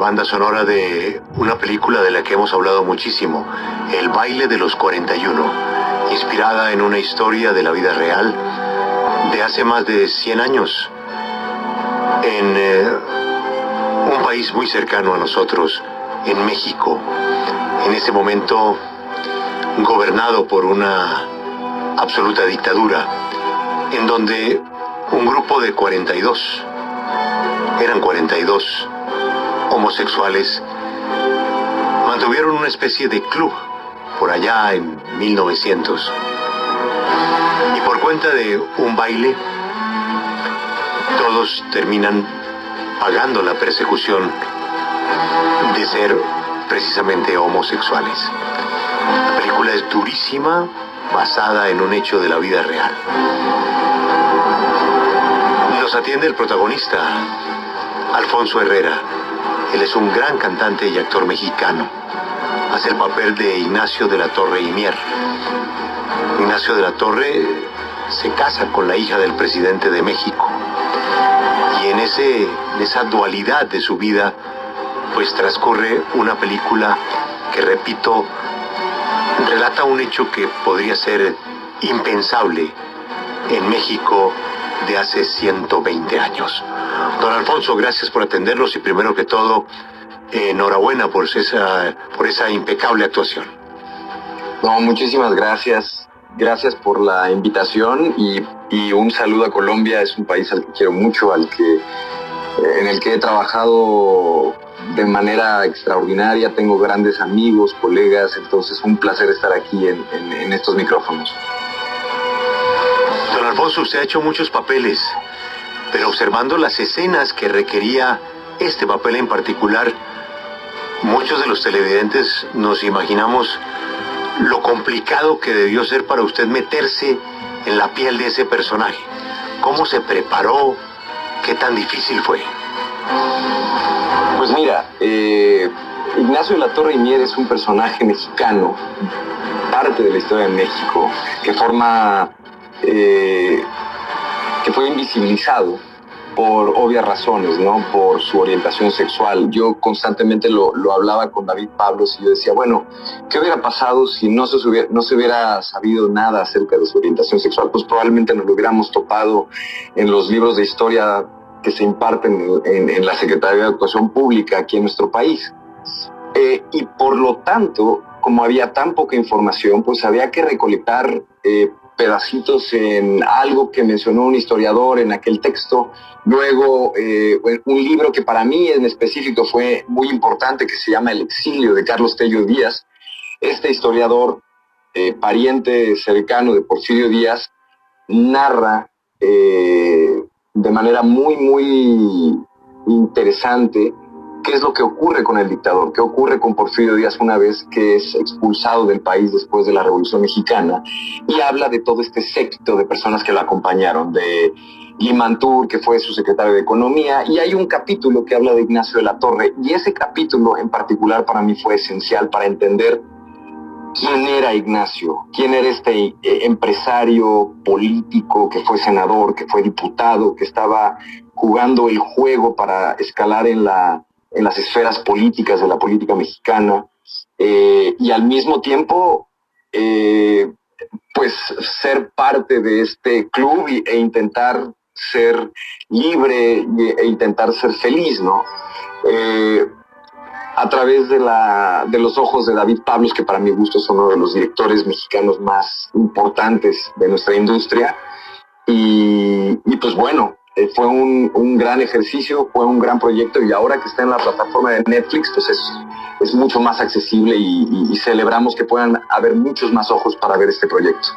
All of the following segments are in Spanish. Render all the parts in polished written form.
banda sonora de una película de la que hemos hablado muchísimo, El baile de los 41, inspirada en una historia de la vida real de hace más de 100 años, en un país muy cercano a nosotros, en México, en ese momento gobernado por una absoluta dictadura, en donde un grupo de 42, eran 42 homosexuales, mantuvieron una especie de club por allá en 1900. Y por cuenta de un baile, todos terminan pagando la persecución de ser precisamente homosexuales. La película es durísima, basada en un hecho de la vida real. Nos atiende el protagonista, Alfonso Herrera. Él es un gran cantante y actor mexicano. Hace el papel de Ignacio de la Torre y Mier. Ignacio de la Torre se casa con la hija del presidente de México. Y en esa dualidad de su vida, pues transcurre una película que, repito, relata un hecho que podría ser impensable en México de hace 120 años. Don Alfonso, gracias por atendernos y primero que todo, enhorabuena por esa impecable actuación. No, muchísimas gracias. Gracias por la invitación y un saludo a Colombia. Es un país al que quiero mucho, en el que he trabajado de manera extraordinaria. Tengo grandes amigos, colegas, entonces un placer estar aquí en estos micrófonos. Don Alfonso, usted ha hecho muchos papeles, pero observando las escenas que requería este papel en particular, muchos de los televidentes nos imaginamos lo complicado que debió ser para usted meterse en la piel de ese personaje. ¿Cómo se preparó? ¿Qué tan difícil fue? Pues mira, Ignacio de la Torre y Mier es un personaje mexicano, parte de la historia de México, que fue invisibilizado por obvias razones, ¿no? Por su orientación sexual. Yo constantemente lo hablaba con David Pablos y yo decía, bueno, ¿qué hubiera pasado si no se hubiera sabido nada acerca de su orientación sexual? Pues probablemente nos lo hubiéramos topado en los libros de historia que se imparten en la Secretaría de Educación Pública aquí en nuestro país. Y por lo tanto, como había tan poca información, pues había que recolectar pedacitos en algo que mencionó un historiador en aquel texto. Luego, un libro que para mí en específico fue muy importante, que se llama El exilio, de Carlos Tello Díaz. Este historiador, pariente cercano de Porfirio Díaz, narra de manera muy, muy interesante qué es lo que ocurre con el dictador, qué ocurre con Porfirio Díaz una vez que es expulsado del país después de la Revolución Mexicana, y habla de todo este séquito de personas que lo acompañaron, de Limantur, que fue su secretario de Economía, y hay un capítulo que habla de Ignacio de la Torre, y ese capítulo en particular para mí fue esencial para entender quién era Ignacio, quién era este empresario político que fue senador, que fue diputado, que estaba jugando el juego para escalar en las esferas políticas de la política mexicana, y al mismo tiempo pues ser parte de este club e intentar ser libre e intentar ser feliz, ¿no? A través de los ojos de David Pablos, que para mi gusto es uno de los directores mexicanos más importantes de nuestra industria. Y pues bueno, fue un gran ejercicio, fue un gran proyecto, y ahora que está en la plataforma de Netflix, pues es mucho más accesible y celebramos que puedan haber muchos más ojos para ver este proyecto.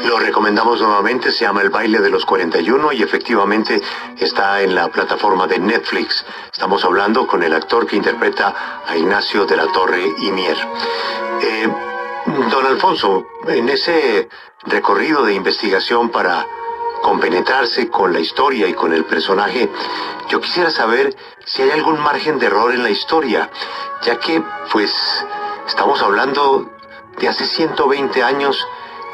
Lo recomendamos nuevamente, se llama El baile de los 41 y efectivamente está en la plataforma de Netflix. Estamos hablando con el actor que interpreta a Ignacio de la Torre y Mier. Don Alfonso, en ese recorrido de investigación para compenetrarse con la historia y con el personaje, yo quisiera saber si hay algún margen de error en la historia, ya que, pues, estamos hablando de hace 120 años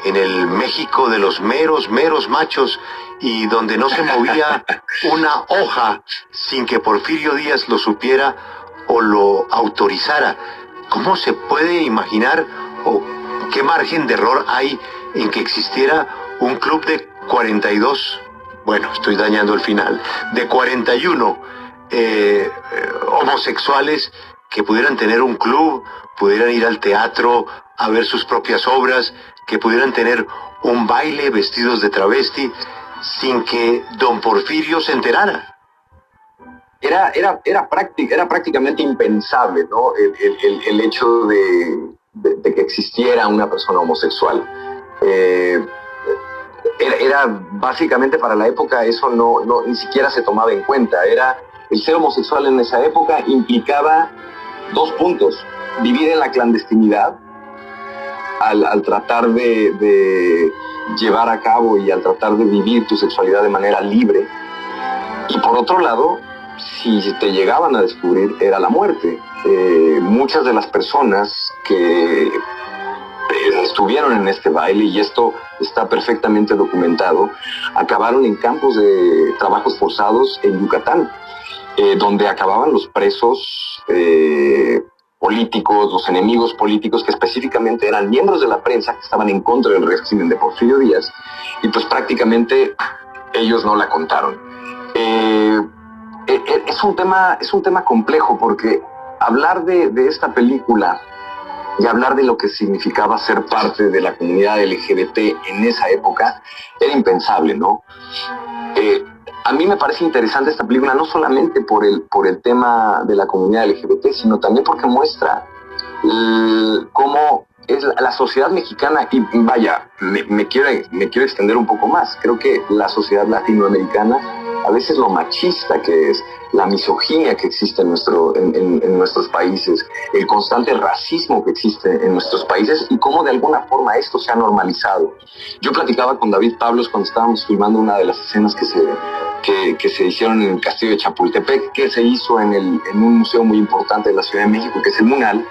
en el México de los meros machos, y donde no se movía una hoja sin que Porfirio Díaz lo supiera o lo autorizara. ¿Cómo se puede imaginar o qué margen de error hay en que existiera un club de 42, bueno, estoy dañando el final, de 41 homosexuales que pudieran tener un club, pudieran ir al teatro a ver sus propias obras, que pudieran tener un baile vestidos de travesti sin que don Porfirio se enterara? Era prácticamente impensable, ¿no? El hecho de que existiera una persona homosexual. Era básicamente, para la época, eso ni siquiera se tomaba en cuenta. El ser homosexual en esa época implicaba 2 puntos: vivir en la clandestinidad al tratar de llevar a cabo y al tratar de vivir tu sexualidad de manera libre, y por otro lado, si te llegaban a descubrir, era la muerte. Muchas de las personas que estuvieron en este baile, y esto está perfectamente documentado, acabaron en campos de trabajos forzados en Yucatán, donde acababan los presos políticos, los enemigos políticos, que específicamente eran miembros de la prensa que estaban en contra del régimen de Porfirio Díaz, y pues prácticamente ellos no la contaron. Es un tema complejo, porque hablar de esta película y hablar de lo que significaba ser parte de la comunidad LGBT en esa época era impensable, ¿no? A mí me parece interesante esta película no solamente por el tema de la comunidad LGBT, sino también porque muestra cómo es la sociedad mexicana. Y vaya, me quiero extender un poco más. Creo que la sociedad latinoamericana, a veces lo machista que es, la misoginia que existe en nuestros países, el constante racismo que existe en nuestros países, y cómo de alguna forma esto se ha normalizado. Yo platicaba con David Pablos cuando estábamos filmando una de las escenas que se hicieron en el Castillo de Chapultepec, que se hizo en un museo muy importante de la Ciudad de México, que es el MUNAL,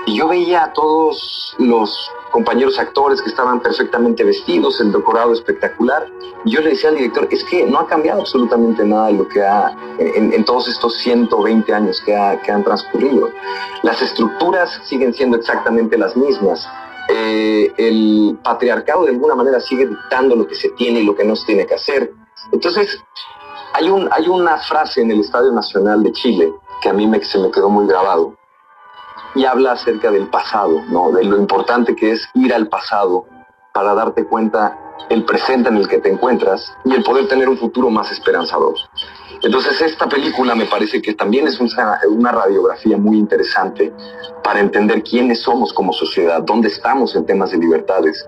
y yo veía a todos los compañeros actores que estaban perfectamente vestidos, el decorado espectacular, y yo le decía al director, es que no ha cambiado absolutamente nada de lo que en todos estos 120 años que han transcurrido. Las estructuras siguen siendo exactamente las mismas. El patriarcado de alguna manera sigue dictando lo que se tiene y lo que no se tiene que hacer. Entonces, hay una frase en el Estadio Nacional de Chile que a mí se me quedó muy grabado, y habla acerca del pasado, ¿no? De lo importante que es ir al pasado para darte cuenta el presente en el que te encuentras y el poder tener un futuro más esperanzador. Entonces, esta película me parece que también es una radiografía muy interesante para entender quiénes somos como sociedad, dónde estamos en temas de libertades.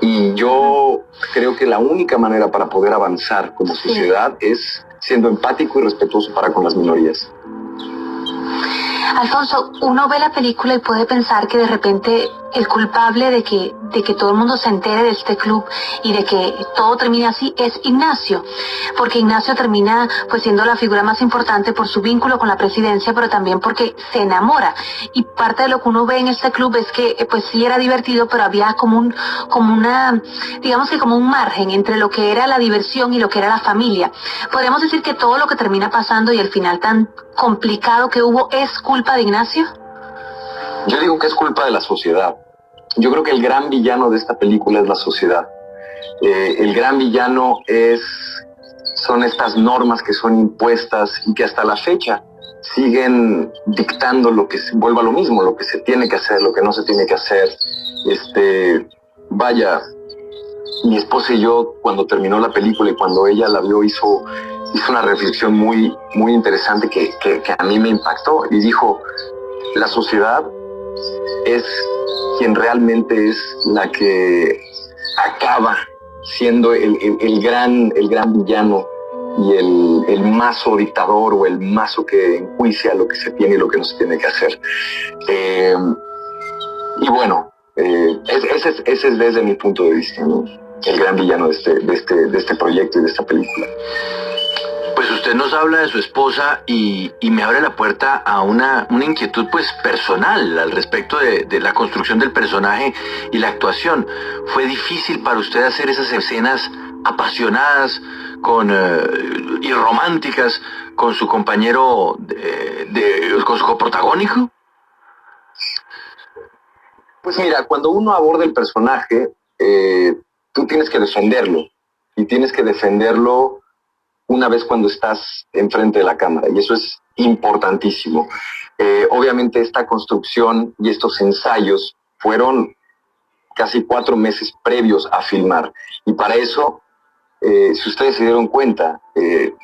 Y yo creo que la única manera para poder avanzar como sociedad es siendo empático y respetuoso para con las minorías. Alfonso, uno ve la película y puede pensar que de repente el culpable de que todo el mundo se entere de este club y de que todo termine así es Ignacio, porque Ignacio termina pues siendo la figura más importante por su vínculo con la presidencia, pero también porque se enamora, y parte de lo que uno ve en este club es que pues sí era divertido, pero había como un margen entre lo que era la diversión y lo que era la familia. Podríamos decir que todo lo que termina pasando y el final tan complicado que hubo es culpa de Ignacio. Yo digo que es culpa de la sociedad. Yo creo que el gran villano de esta película es la sociedad. El gran villano son estas normas que son impuestas y que hasta la fecha siguen dictando lo que vuelva a lo mismo, lo que se tiene que hacer, lo que no se tiene que hacer. Vaya, mi esposa y yo, cuando terminó la película y cuando ella la vio, hizo una reflexión muy, muy interesante que a mí me impactó, y dijo: la sociedad es quien realmente es la que acaba siendo el gran villano y el mazo dictador, o el mazo que enjuicia lo que se tiene y lo que no se tiene que hacer. Y bueno, ese es desde mi punto de vista, ¿no? El gran villano de este proyecto y de esta película. Pues usted usted nos habla de su esposa y me abre la puerta a una inquietud pues personal al respecto de la construcción del personaje y la actuación. ¿Fue difícil para usted hacer esas escenas apasionadas y románticas con su compañero, con su coprotagónico? Pues mira, cuando uno aborda el personaje, tú tienes que defenderlo, y tienes que defenderlo una vez cuando estás enfrente de la cámara, y eso es importantísimo. Obviamente esta construcción y estos ensayos fueron casi 4 meses previos a filmar, y para eso, si ustedes se dieron cuenta,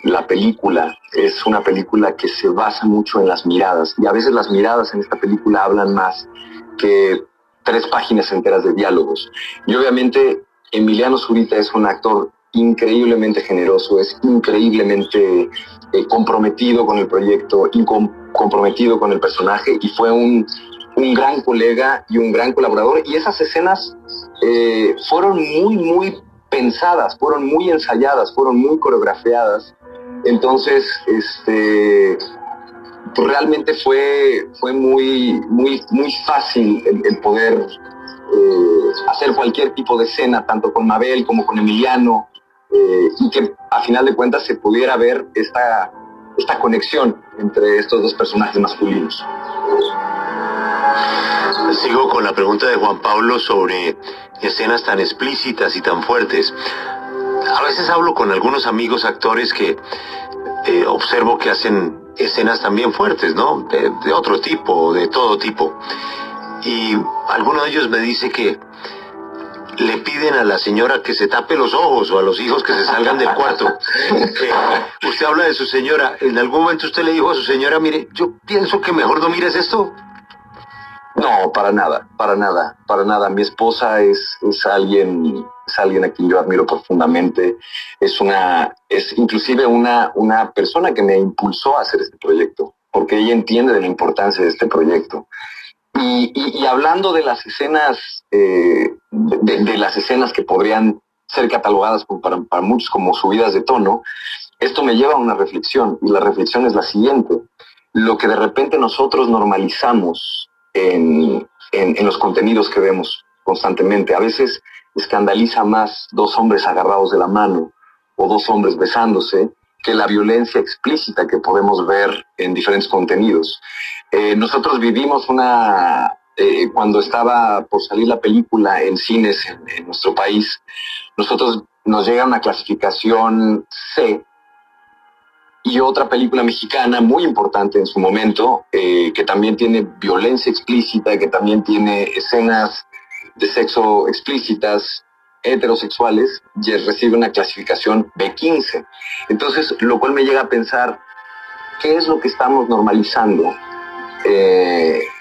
la película es una película que se basa mucho en las miradas, y a veces las miradas en esta película hablan más que 3 páginas enteras de diálogos. Y obviamente Emiliano Zurita es un actor increíblemente generoso, es increíblemente comprometido con el proyecto y comprometido con el personaje, y fue un gran colega y un gran colaborador, y esas escenas fueron muy pensadas, fueron muy ensayadas, fueron muy coreografiadas. Entonces pues realmente fue muy fácil el poder hacer cualquier tipo de escena, tanto con Mabel como con Emiliano, y que a final de cuentas se pudiera ver esta conexión entre estos dos personajes masculinos. Sigo con la pregunta de Juan Pablo sobre escenas tan explícitas y tan fuertes. A veces hablo con algunos amigos actores que observo que hacen escenas también fuertes, ¿no? De otro tipo, de todo tipo. Y alguno de ellos me dice que le piden a la señora que se tape los ojos, o a los hijos que se salgan del cuarto. Usted habla de su señora. ¿En algún momento usted le dijo a su señora, mire, yo pienso que mejor no mires esto? No, para nada. Mi esposa es alguien a quien yo admiro profundamente. Es inclusive una persona que me impulsó a hacer este proyecto, porque ella entiende de la importancia de este proyecto. Y hablando de las escenas, de las escenas que podrían ser catalogadas para muchos como subidas de tono, esto me lleva a una reflexión, y la reflexión es la siguiente: lo que de repente nosotros normalizamos en los contenidos que vemos constantemente, a veces escandaliza más 2 hombres agarrados de la mano o 2 hombres besándose que la violencia explícita que podemos ver en diferentes contenidos. Nosotros vivimos cuando estaba por salir la película en cines en nuestro país, nos llega una clasificación C, y otra película mexicana muy importante en su momento, que también tiene violencia explícita, que también tiene escenas de sexo explícitas, heterosexuales, y recibe una clasificación B15. Entonces, lo cual me llega a pensar, ¿qué es lo que estamos normalizando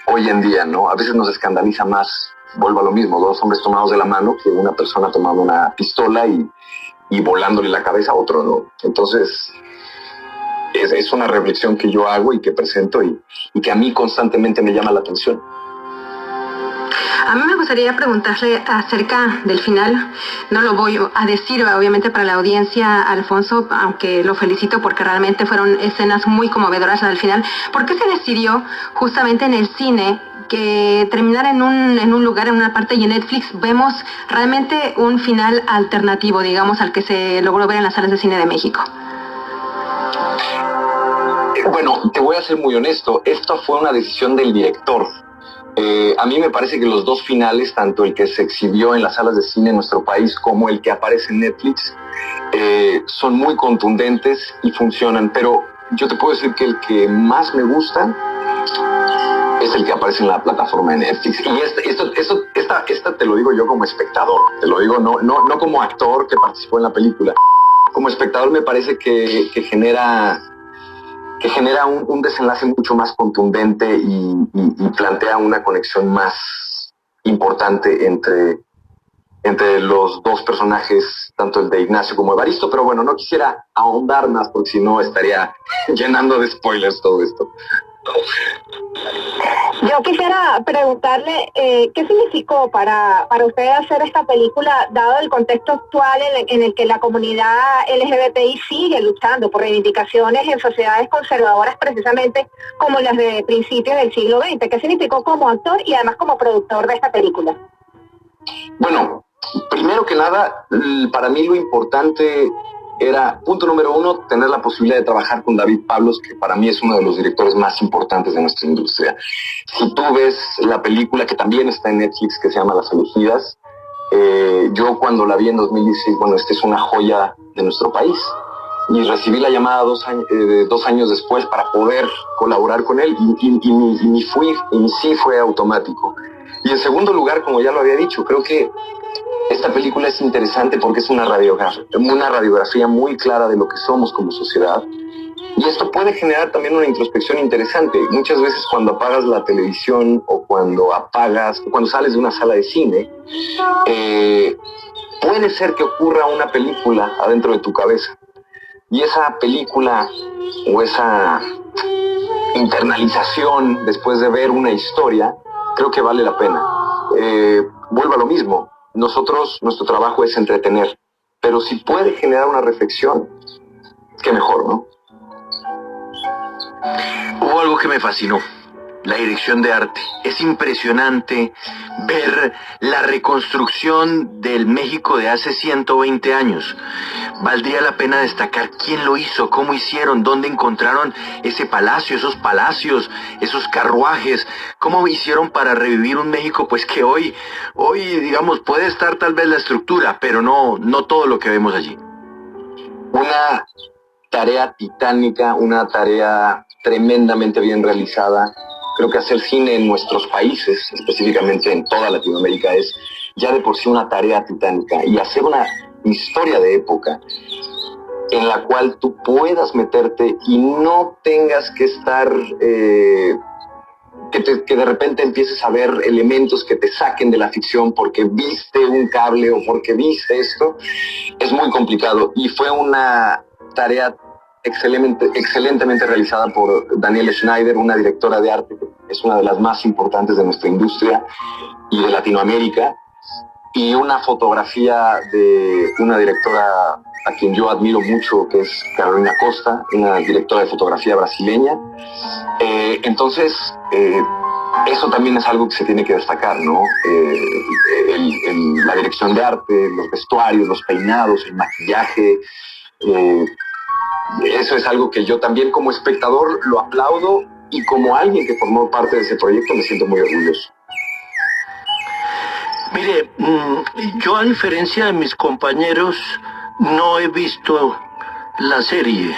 hoy en día, ¿no? A veces nos escandaliza más, vuelvo a lo mismo, 2 hombres tomados de la mano, que una persona tomando una pistola y volándole la cabeza a otro, ¿no? Entonces, es una reflexión que yo hago y que presento, y que a mí constantemente me llama la atención. A mí me gustaría preguntarle acerca del final. No lo voy a decir, obviamente, para la audiencia, Alfonso, aunque lo felicito porque realmente fueron escenas muy conmovedoras al final. ¿Por qué se decidió justamente en el cine que terminar en un lugar, en una parte, y en Netflix vemos realmente un final alternativo, digamos, al que se logró ver en las salas de cine de México? Bueno, te voy a ser muy honesto. Esto fue una decisión del director. A mí me parece que los 2 finales, tanto el que se exhibió en las salas de cine en nuestro país como el que aparece en Netflix, son muy contundentes y funcionan. Pero yo te puedo decir que el que más me gusta es el que aparece en la plataforma de Netflix. Y esta te lo digo yo como espectador. Te lo digo no como actor que participó en la película. Como espectador me parece que genera un desenlace mucho más contundente y plantea una conexión más importante entre los 2 personajes, tanto el de Ignacio como Evaristo. Pero bueno, no quisiera ahondar más porque si no estaría llenando de spoilers todo esto. Yo quisiera preguntarle qué significó para usted hacer esta película, dado el contexto actual en el que la comunidad LGBTI sigue luchando por reivindicaciones en sociedades conservadoras precisamente como las de principios del siglo XX. ¿Qué significó como actor y además como productor de esta película? Bueno, primero que nada, para mí lo importante era, punto número uno, tener la posibilidad de trabajar con David Pablos, que para mí es uno de los directores más importantes de nuestra industria. Si tú ves la película que también está en Netflix, que se llama Las Elegidas, yo cuando la vi en 2016, bueno, esta es una joya de nuestro país, y recibí la llamada 2 años después para poder colaborar con él, y mi sí fue automático. Y en segundo lugar, como ya lo había dicho, creo que esta película es interesante porque es una radiografía muy clara de lo que somos como sociedad, y esto puede generar también una introspección interesante. Muchas veces cuando apagas la televisión o cuando sales de una sala de cine, puede ser que ocurra una película adentro de tu cabeza, y esa película o esa internalización después de ver una historia, creo que vale la pena. Vuelvo a lo mismo. Nuestro trabajo es entretener, pero si puede generar una reflexión, qué mejor, ¿no? Hubo algo que me fascinó, la dirección de arte. Es impresionante ver la reconstrucción del México de hace 120 años. Valdría la pena destacar quién lo hizo, cómo hicieron, dónde encontraron ese palacio, esos palacios, esos carruajes, cómo hicieron para revivir un México pues que hoy digamos puede estar tal vez la estructura, pero no todo lo que vemos allí. Una tarea titánica, una tarea tremendamente bien realizada. Creo que hacer cine en nuestros países, específicamente en toda Latinoamérica, es ya de por sí una tarea titánica, y hacer una historia de época en la cual tú puedas meterte y no tengas que estar que de repente empieces a ver elementos que te saquen de la ficción porque viste un cable o porque viste esto, es muy complicado, y fue una tarea excelentemente realizada por Daniela Schneider, una directora de arte que es una de las más importantes de nuestra industria y de Latinoamérica, y una fotografía de una directora a quien yo admiro mucho, que es Carolina Costa, una directora de fotografía brasileña. Entonces, eso también es algo que se tiene que destacar, ¿no? La dirección de arte, los vestuarios, los peinados, el maquillaje. Eso es algo que yo también como espectador lo aplaudo, y como alguien que formó parte de ese proyecto me siento muy orgulloso. Mire, yo a diferencia de mis compañeros no he visto la serie,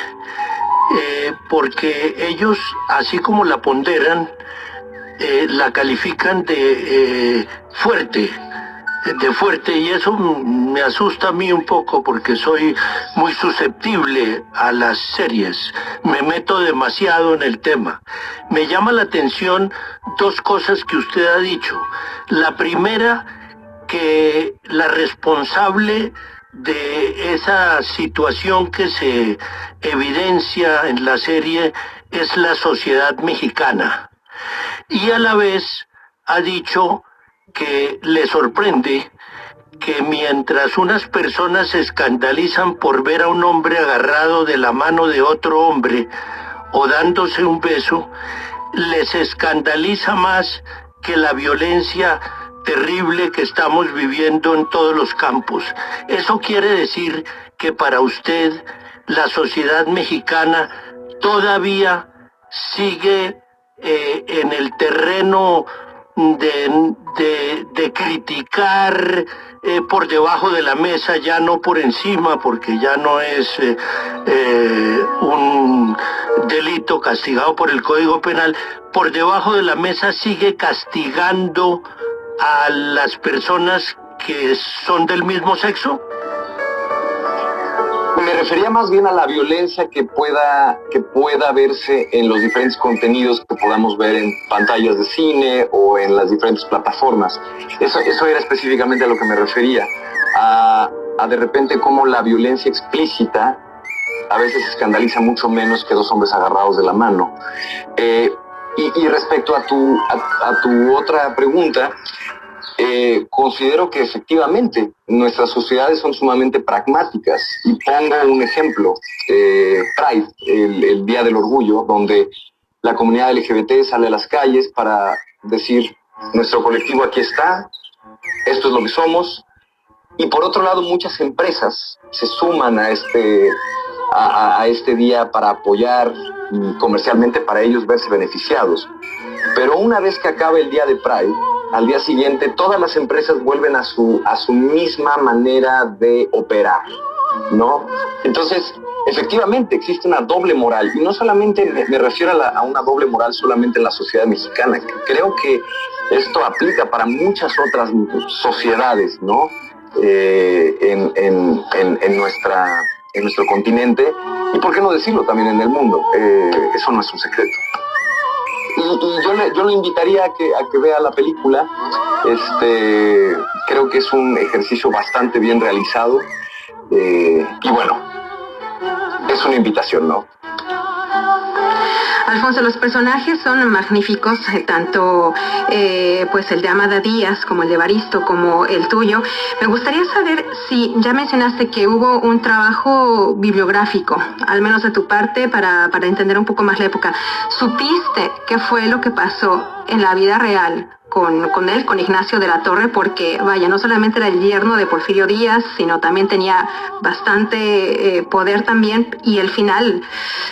porque ellos, así como la ponderan, la califican de fuerte, y eso me asusta a mí un poco porque soy muy susceptible a las series, me meto demasiado en el tema. Me llama la atención dos cosas que usted ha dicho. La primera, que la responsable de esa situación que se evidencia en la serie es la sociedad mexicana, y a la vez ha dicho que le sorprende que mientras unas personas se escandalizan por ver a un hombre agarrado de la mano de otro hombre o dándose un beso, les escandaliza más que la violencia terrible que estamos viviendo en todos los campos. Eso quiere decir que para usted la sociedad mexicana todavía sigue en el terreno de criticar por debajo de la mesa, ya no por encima, porque ya no es un delito castigado por el Código Penal. Por debajo de la mesa sigue castigando a las personas que son del mismo sexo. Me refería más bien a la violencia que pueda verse en los diferentes contenidos que podamos ver en pantallas de cine o en las diferentes plataformas. Eso era específicamente a lo que me refería, a de repente cómo la violencia explícita a veces escandaliza mucho menos que dos hombres agarrados de la mano. Y respecto a tu otra pregunta, considero que efectivamente nuestras sociedades son sumamente pragmáticas. Y pongo un ejemplo, Pride, el Día del Orgullo, donde la comunidad LGBT sale a las calles para decir, nuestro colectivo aquí está, esto es lo que somos. Y por otro lado, muchas empresas se suman a este día para apoyar y comercialmente para ellos verse beneficiados. Pero una vez que acabe el día de Pride, al día siguiente todas las empresas vuelven a su misma manera de operar, ¿no? Entonces, efectivamente existe una doble moral, y no solamente me refiero a una doble moral solamente en la sociedad mexicana. Creo que esto aplica para muchas otras sociedades, ¿no? En nuestro continente, y por qué no decirlo también en el mundo. Eso no es un secreto. Y yo le invitaría a que vea la película. Creo que es un ejercicio bastante bien realizado, y bueno, es una invitación, ¿no? Alfonso, los personajes son magníficos, tanto pues el de Amada Díaz como el de Baristo como el tuyo. Me gustaría saber si ya mencionaste que hubo un trabajo bibliográfico, al menos de tu parte, para entender un poco más la época. ¿Supiste qué fue lo que pasó en la vida real con él, con Ignacio de la Torre? Porque, vaya, no solamente era el yerno de Porfirio Díaz, sino también tenía bastante poder también, y el final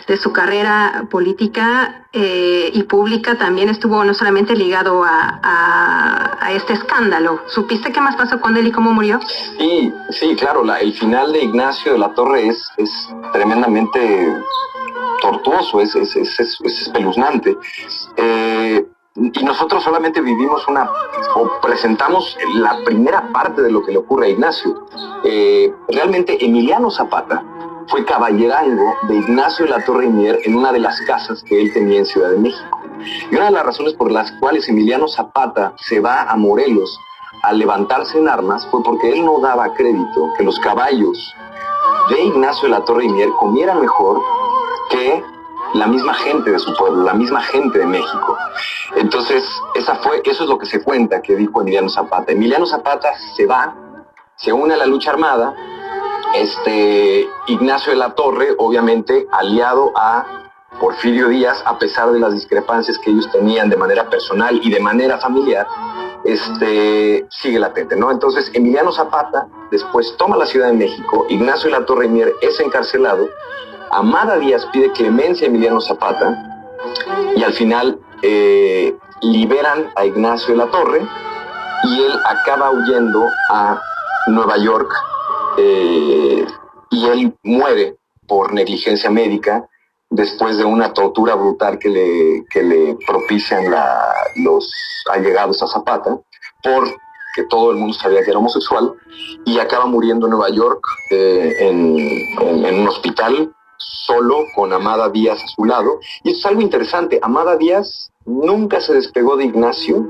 de su carrera política y pública también estuvo no solamente ligado a este escándalo. ¿Supiste qué más pasó con él y cómo murió? Sí, claro, el final de Ignacio de la Torre es tremendamente tortuoso, es espeluznante. Y nosotros solamente vivimos o presentamos la primera parte de lo que le ocurre a Ignacio. Realmente Emiliano Zapata fue caballerango de Ignacio de la Torre y Mier en una de las casas que él tenía en Ciudad de México. Y una de las razones por las cuales Emiliano Zapata se va a Morelos a levantarse en armas fue porque él no daba crédito que los caballos de Ignacio de la Torre y Mier comieran mejor que la misma gente de su pueblo, la misma gente de México. Entonces, eso es lo que se cuenta que dijo Emiliano Zapata. Emiliano Zapata se va, se une a la lucha armada. Ignacio de la Torre, obviamente aliado a Porfirio Díaz, a pesar de las discrepancias que ellos tenían de manera personal y de manera familiar, sigue latente, ¿no? Entonces, Emiliano Zapata después toma la Ciudad de México, Ignacio de la Torre y Mier es encarcelado, Amada Díaz pide clemencia a Emiliano Zapata, y al final liberan a Ignacio de la Torre, y él acaba huyendo a Nueva York, y él muere por negligencia médica después de una tortura brutal que le propician los allegados a Zapata, porque todo el mundo sabía que era homosexual, y acaba muriendo en Nueva York en un hospital, solo con Amada Díaz a su lado. Y eso es algo interesante. Amada Díaz nunca se despegó de Ignacio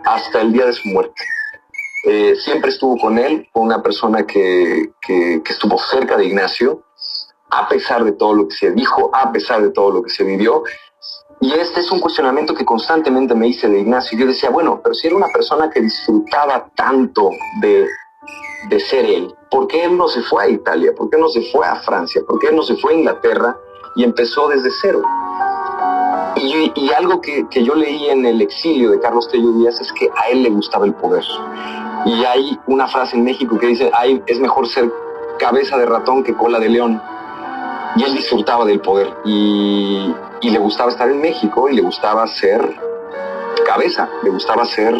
hasta el día de su muerte. Siempre estuvo con él, fue una persona que estuvo cerca de Ignacio, a pesar de todo lo que se dijo, a pesar de todo lo que se vivió. Y este es un cuestionamiento que constantemente me hice de Ignacio. Yo decía, bueno, pero si era una persona que disfrutaba tanto de ser él, ¿por qué él no se fue a Italia? ¿Por qué no se fue a Francia? ¿Por qué él no se fue a Inglaterra y empezó desde cero? Y algo que yo leí en El exilio de Carlos Tello Díaz es que a él le gustaba el poder. Y hay una frase en México que dice, es mejor ser cabeza de ratón que cola de león. Y él disfrutaba del poder y le gustaba estar en México, y le gustaba ser cabeza, le gustaba ser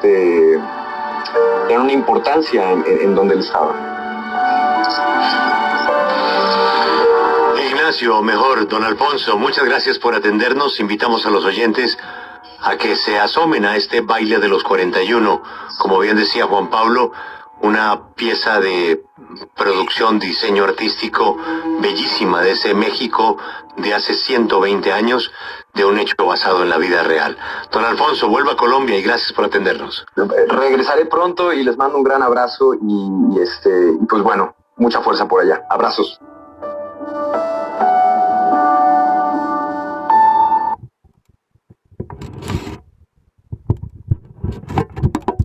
tener una importancia en donde él estaba. Ignacio, mejor, don Alfonso, muchas gracias por atendernos. Invitamos a los oyentes a que se asomen a este baile de los 41. Como bien decía Juan Pablo, una pieza de producción, diseño artístico bellísima de ese México de hace 120 años, de un hecho basado en la vida real. Don Alfonso, vuelva a Colombia y gracias por atendernos. Regresaré pronto y les mando un gran abrazo y pues bueno, mucha fuerza por allá. Abrazos.